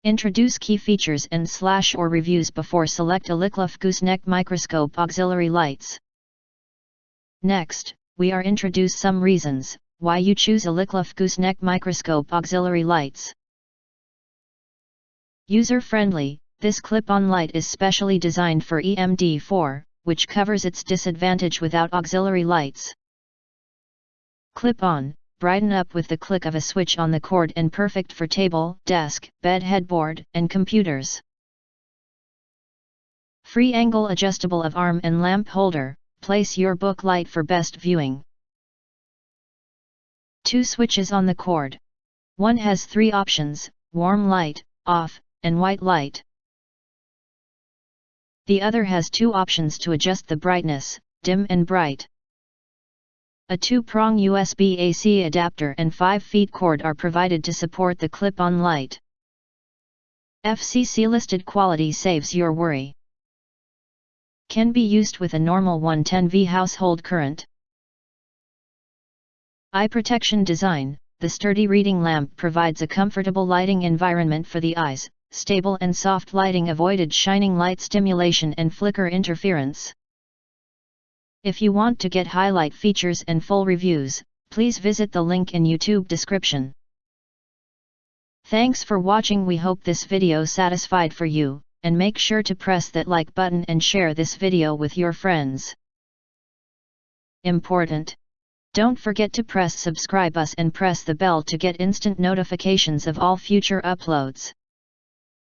Introduce key features and / or reviews before select Elikliv Gooseneck Microscope auxiliary lights. Next, we are introduce some reasons why you choose Elikliv Gooseneck Microscope auxiliary lights. User-friendly, this clip-on light is specially designed for EMD4, which covers its disadvantage without auxiliary lights. Clip-on, brighten up with the click of a switch on the cord and perfect for table, desk, bed headboard, and computers. Free angle adjustable of arm and lamp holder, place your book light for best viewing. 2 switches on the cord. One has 3 options, warm light, off, and white light. The other has 2 options to adjust the brightness, dim and bright. A 2-prong USB AC adapter and 5 feet cord are provided to support the clip-on light. FCC listed quality saves your worry. Can be used with a normal 110V household current. Eye protection design. The sturdy reading lamp provides a comfortable lighting environment for the eyes. Stable and soft lighting avoided shining light stimulation and flicker interference. If you want to get highlight features and full reviews, please visit the link in YouTube description. Thanks for watching. We hope this video satisfied for you, and make sure to press that like button and share this video with your friends. Important. Don't forget to press subscribe us and press the bell to get instant notifications of all future uploads.